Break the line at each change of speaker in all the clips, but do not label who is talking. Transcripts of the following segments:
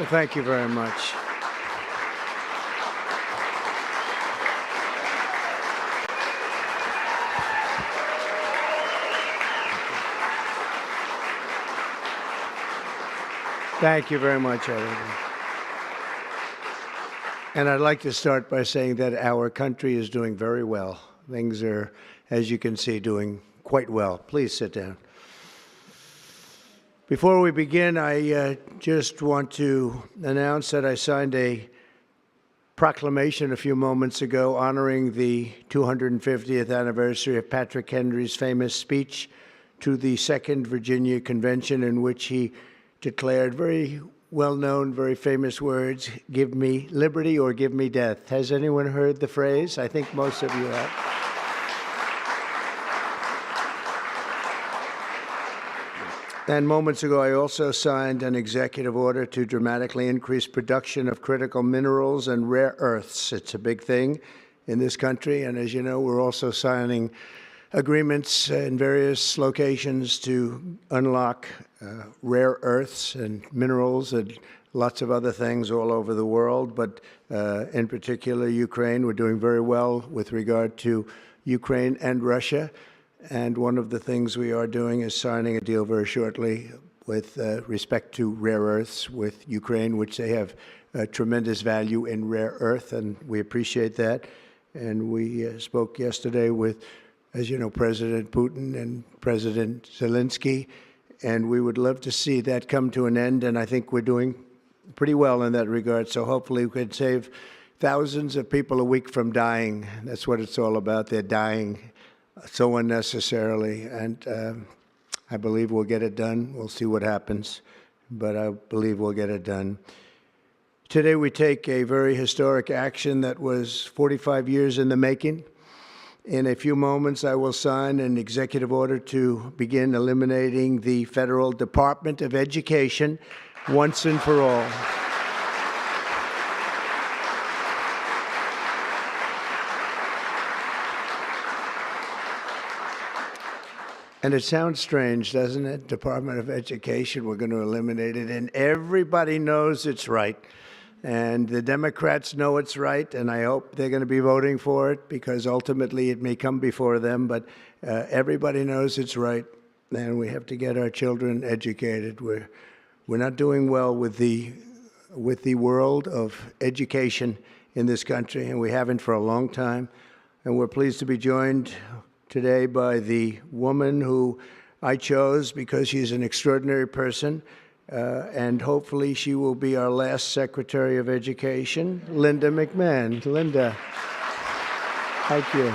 Well, thank you very much. Thank you very much, everyone. And I'd like to start by saying that our country is doing very well. Things are, as you can see, doing quite well. Please sit down. Before we begin, I just want to announce that I signed a proclamation a few moments ago honoring the 250th anniversary of Patrick Henry's famous speech to the Second Virginia Convention, in which he declared very well-known, very famous words, "Give me liberty or give me death." Has anyone heard the phrase? I think most of you have. And moments ago, I also signed an executive order to dramatically increase production of critical minerals and rare earths. It's a big thing in this country, and as you know, we're also signing agreements in various locations to unlock rare earths and minerals and lots of other things all over the world, but in particular Ukraine. We're doing very well with regard to Ukraine and Russia, and one of the things we are doing is signing a deal very shortly with respect to rare earths with Ukraine, which they have tremendous value in rare earth, and we appreciate that. And we spoke yesterday with, as you know, President Putin and President Zelensky, and we would love to see that come to an end, and I think we're doing pretty well in that regard. So hopefully we could save thousands of people a week from dying. That's what it's all about. They're dying so unnecessarily, and I believe we'll get it done. We'll see what happens, but I believe we'll get it done. Today we take a very historic action that was 45 years in the making. In a few moments, I will sign an executive order to begin eliminating the Federal Department of Education once and for all. And it sounds strange, doesn't it? Department of Education, we're going to eliminate it, and everybody knows it's right. And the Democrats know it's right, and I hope they're going to be voting for it, because ultimately it may come before them, but everybody knows it's right, and we have to get our children educated. We're not doing well with the world of education in this country, and we haven't for a long time. And we're pleased to be joined today by the woman who I chose because she's an extraordinary person. And hopefully she will be our last Secretary of Education, Linda McMahon. Linda, thank you.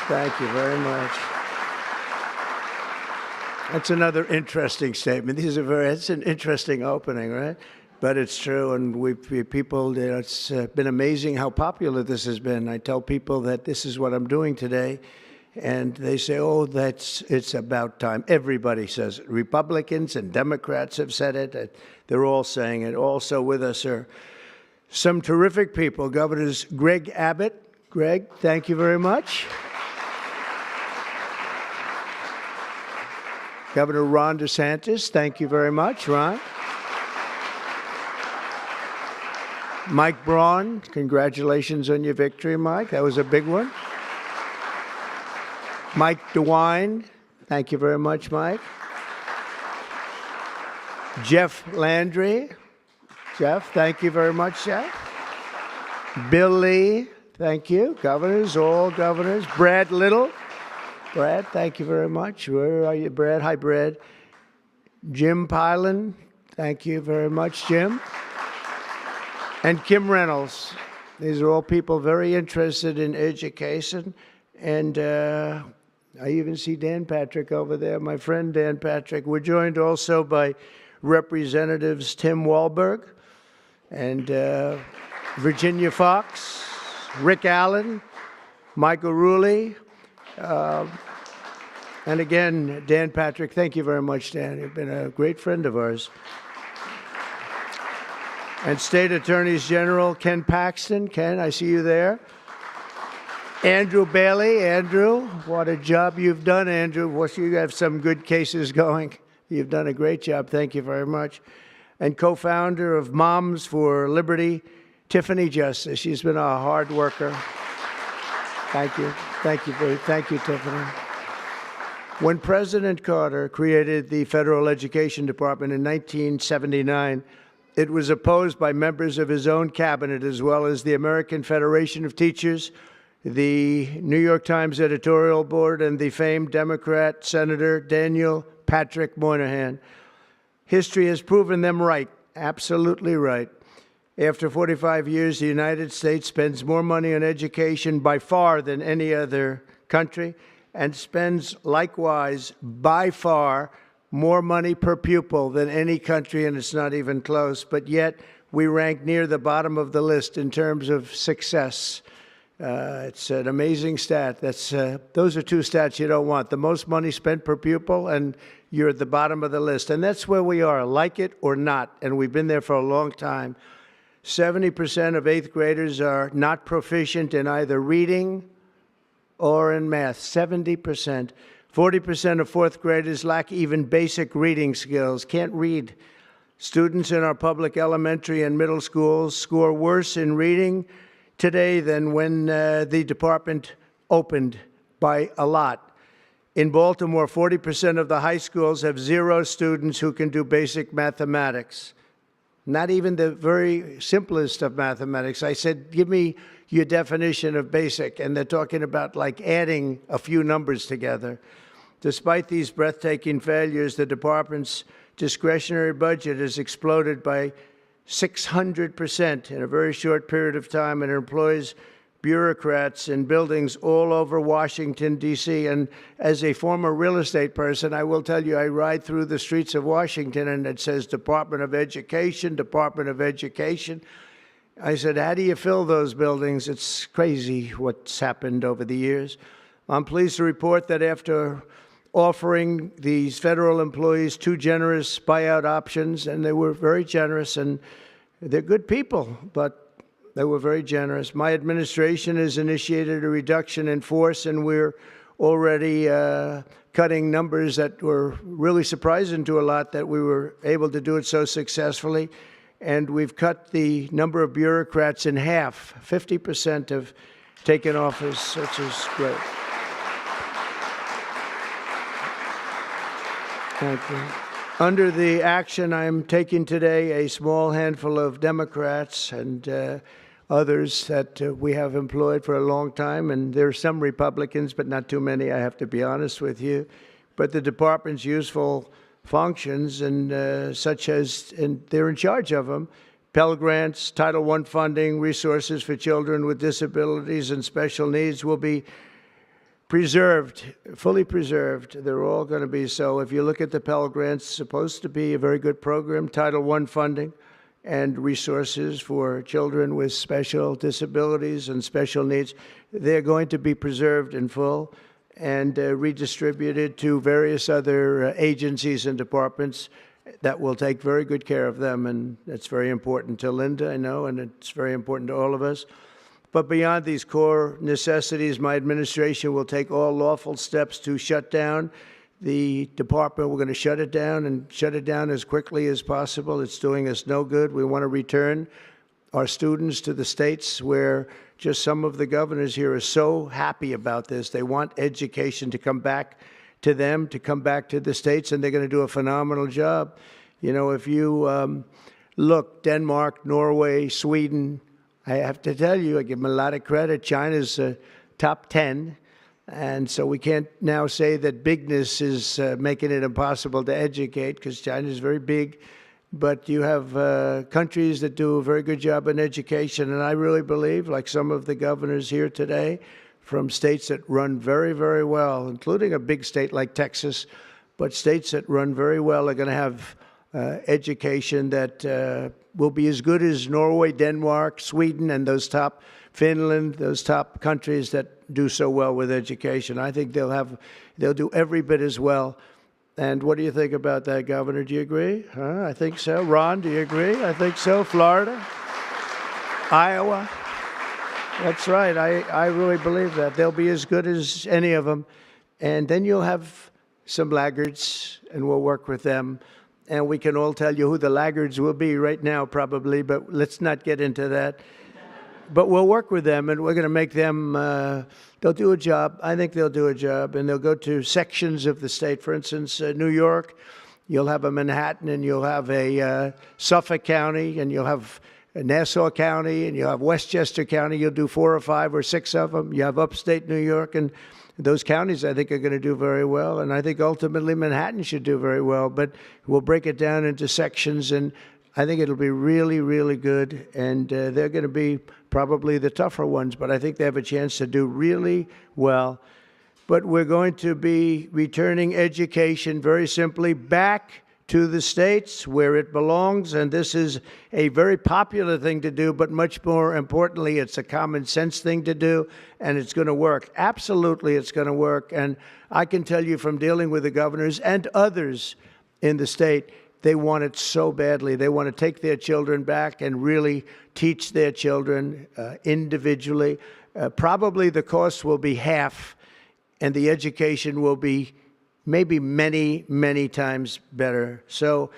Thank you very much. That's another interesting statement. It's an interesting opening, right? But it's true, and it's been amazing how popular this has been. I tell people that this is what I'm doing today, and they say, "Oh, it's about time." Everybody says it. Republicans and Democrats have said it. They're all saying it. Also with us are some terrific people. Governors Greg Abbott. Greg, thank you very much. Governor Ron DeSantis, thank you very much, Ron. Mike Braun, congratulations on your victory, Mike. That was a big one. Mike DeWine, thank you very much, Mike. Jeff Landry. Jeff, thank you very much, Jeff. Bill Lee, thank you. Governors, all governors. Brad Little. Brad, thank you very much. Where are you, Brad? Hi, Brad. Jim Pilan, thank you very much, Jim. And Kim Reynolds. These are all people very interested in education. And I even see Dan Patrick over there, my friend Dan Patrick. We're joined also by Representatives Tim Walberg and Virginia Fox, Rick Allen, Michael Rulli, and again, Dan Patrick. Thank you very much, Dan. You've been a great friend of ours. And State Attorneys General Ken Paxton. Ken, I see you there. Andrew Bailey. Andrew, what a job you've done, Andrew. You have some good cases going. You've done a great job. Thank you very much. and co-founder of Moms for Liberty, Tiffany Justice. She's been a hard worker. Thank you. Thank you, Tiffany. When President Carter created the Federal Education Department in 1979, it was opposed by members of his own cabinet, as well as the American Federation of Teachers, the New York Times editorial board, and the famed Democrat Senator Daniel Patrick Moynihan. History has proven them right, absolutely right. After 45 years, the United States spends more money on education by far than any other country, and spends likewise by far more money per pupil than any country, and it's not even close. But yet we rank near the bottom of the list in terms of success. It's an amazing stat. Those are two stats you don't want: the most money spent per pupil, and you're at the bottom of the list. And that's where we are, like it or not, and we've been there for a long time. 70% of 8th graders are not proficient in either reading or in math. 70%. 40% of 4th graders lack even basic reading skills, can't read. Students in our public elementary and middle schools score worse in reading today than when the department opened, by a lot. In Baltimore, 40% of the high schools have 0 students who can do basic mathematics. Not even the very simplest of mathematics. I said, give me your definition of basic, and they're talking about like adding a few numbers together. Despite these breathtaking failures, the department's discretionary budget has exploded by 600% in a very short period of time, and it employs bureaucrats in buildings all over Washington, D.C. And as a former real estate person, I will tell you, I ride through the streets of Washington, and it says Department of Education, Department of Education. I said, how do you fill those buildings? It's crazy what's happened over the years. I'm pleased to report that after offering these federal employees 2 generous buyout options, and they were very generous, and they're good people, but they were very generous. My administration has initiated a reduction in force, and we're already cutting numbers that were really surprising to a lot, that we were able to do it so successfully. And we've cut the number of bureaucrats in half. 50% have taken office, which is great. Thank you. Under the action I'm taking today, a small handful of Democrats and others that we have employed for a long time, and there are some Republicans, but not too many, I have to be honest with you. But the department's useful functions, and such as, and they're in charge of them: Pell Grants, Title I funding, resources for children with disabilities and special needs will be preserved, fully preserved. They're all going to be so. If you look at the Pell Grants, it's supposed to be a very good program. Title I funding and resources for children with special disabilities and special needs, they're going to be preserved in full and redistributed to various other agencies and departments that will take very good care of them. And that's very important to Linda, I know, and it's very important to all of us. But beyond these core necessities, my administration will take all lawful steps to shut down the department. We're going to shut it down, and shut it down as quickly as possible. It's doing us no good. We want to return our students to the states, where just some of the governors here are so happy about this. They want education to come back to them, to come back to the states, and they're going to do a phenomenal job. You know, if you look, Denmark, Norway, Sweden, I have to tell you, I give them a lot of credit. China's top 10. And so we can't now say that bigness is making it impossible to educate, because China is very big. But you have countries that do a very good job in education. And I really believe, like some of the governors here today, from states that run very, very well, including a big state like Texas, but states that run very well are going to have education that will be as good as Norway, Denmark, Sweden, and those top, Finland, those top countries that do so well with education. I think they'll do every bit as well. And what do you think about that, Governor? Do you agree? I think so. Ron, do you agree? I think so. Florida? Iowa? That's right. I really believe that. They'll be as good as any of them. And then you'll have some laggards, and we'll work with them. and we can all tell you who the laggards will be right now, probably, but let's not get into that. But we'll work with them, and we're going to make them, they'll do a job. I think they'll do a job, and they'll go to sections of the state. For instance, New York, you'll have a Manhattan, and you'll have a Suffolk County, and you'll have Nassau County, and you'll have Westchester County. You'll do 4 or 5 or 6 of them. You have upstate New York, and those counties, I think, are going to do very well. And I think ultimately Manhattan should do very well. But we'll break it down into sections, and I think it'll be really, really good. And they're going to be probably the tougher ones, but I think they have a chance to do really well. But we're going to be returning education very simply back to the states where it belongs, and this is a very popular thing to do, but much more importantly, it's a common sense thing to do, and it's going to work. Absolutely, it's going to work, and I can tell you from dealing with the governors and others in the state, they want it so badly. They want to take their children back and really teach their children individually. Probably the cost will be half, and the education will be maybe many, many times better. So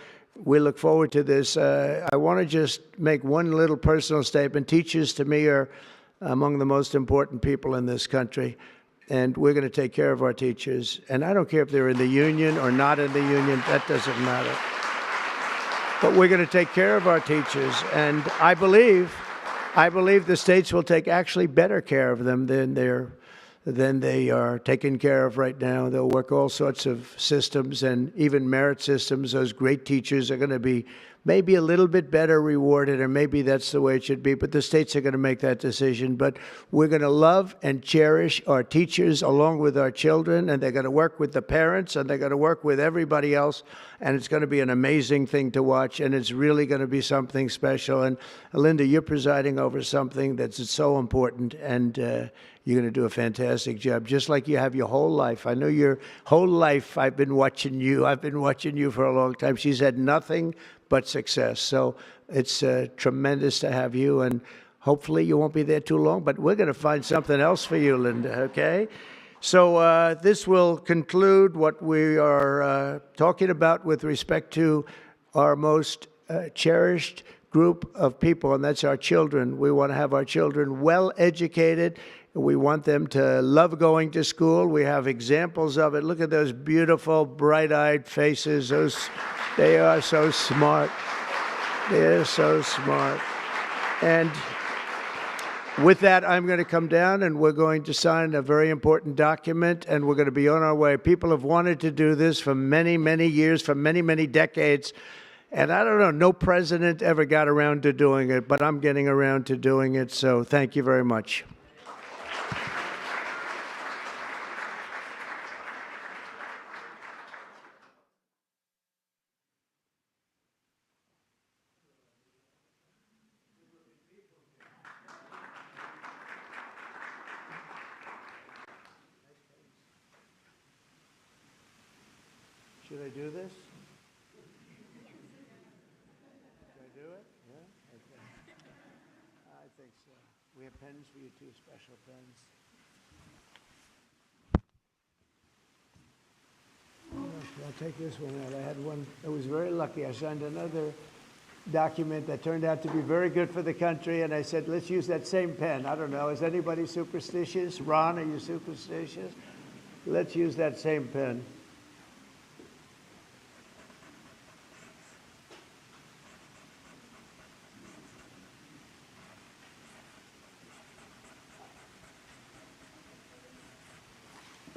we look forward to this. I want to just make one little personal statement. Teachers, to me, are among the most important people in this country, and we're going to take care of our teachers. And I don't care if they're in the union or not in the union. That doesn't matter. But we're going to take care of our teachers, and I believe the states will take actually better care of them than they are taken care of right now. They'll work all sorts of systems and even merit systems. Those great teachers are going to be maybe a little bit better rewarded, or maybe that's the way it should be, but the states are going to make that decision. But we're going to love and cherish our teachers along with our children, and they're going to work with the parents, and they're going to work with everybody else, and it's going to be an amazing thing to watch, and it's really going to be something special. And Linda, you're presiding over something that's so important, and you're going to do a fantastic job, just like you have your whole life. I know your whole life I've been watching you. I've been watching you for a long time. She's had nothing but success. So it's tremendous to have you, and hopefully you won't be there too long, but we're going to find something else for you, Linda, okay? So this will conclude what we are talking about with respect to our most cherished group of people, and that's our children. We want to have our children well educated. We want them to love going to school. We have examples of it. Look at those beautiful, bright-eyed faces. They are so smart. They're so smart. And with that, I'm going to come down, and we're going to sign a very important document, and we're going to be on our way. People have wanted to do this for many, many years, for many, many decades. And I don't know, no president ever got around to doing it, but I'm getting around to doing it. So thank you very much. Should I do this? Should I do it? Yeah? Okay. I think so. We have pens for you too, special pens. I'll take this one out. I had one that was very lucky. I signed another document that turned out to be very good for the country, and I said, let's use that same pen. I don't know, is anybody superstitious? Ron, are you superstitious? Let's use that same pen.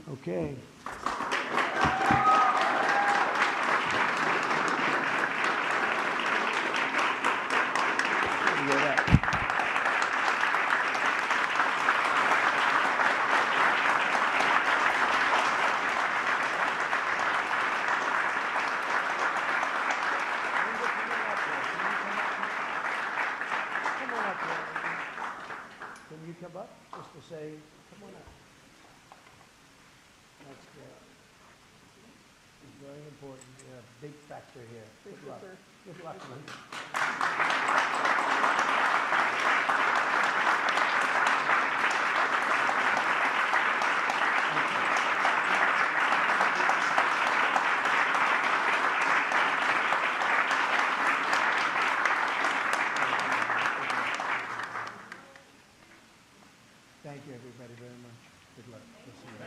Okay. Can you come up just to say, come on up? That's great. It's very important. You're a big factor here. Good luck. Good luck, Lynn. Thank you, everybody, very much. Good luck. We'll see you.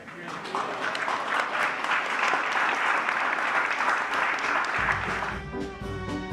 Thank you.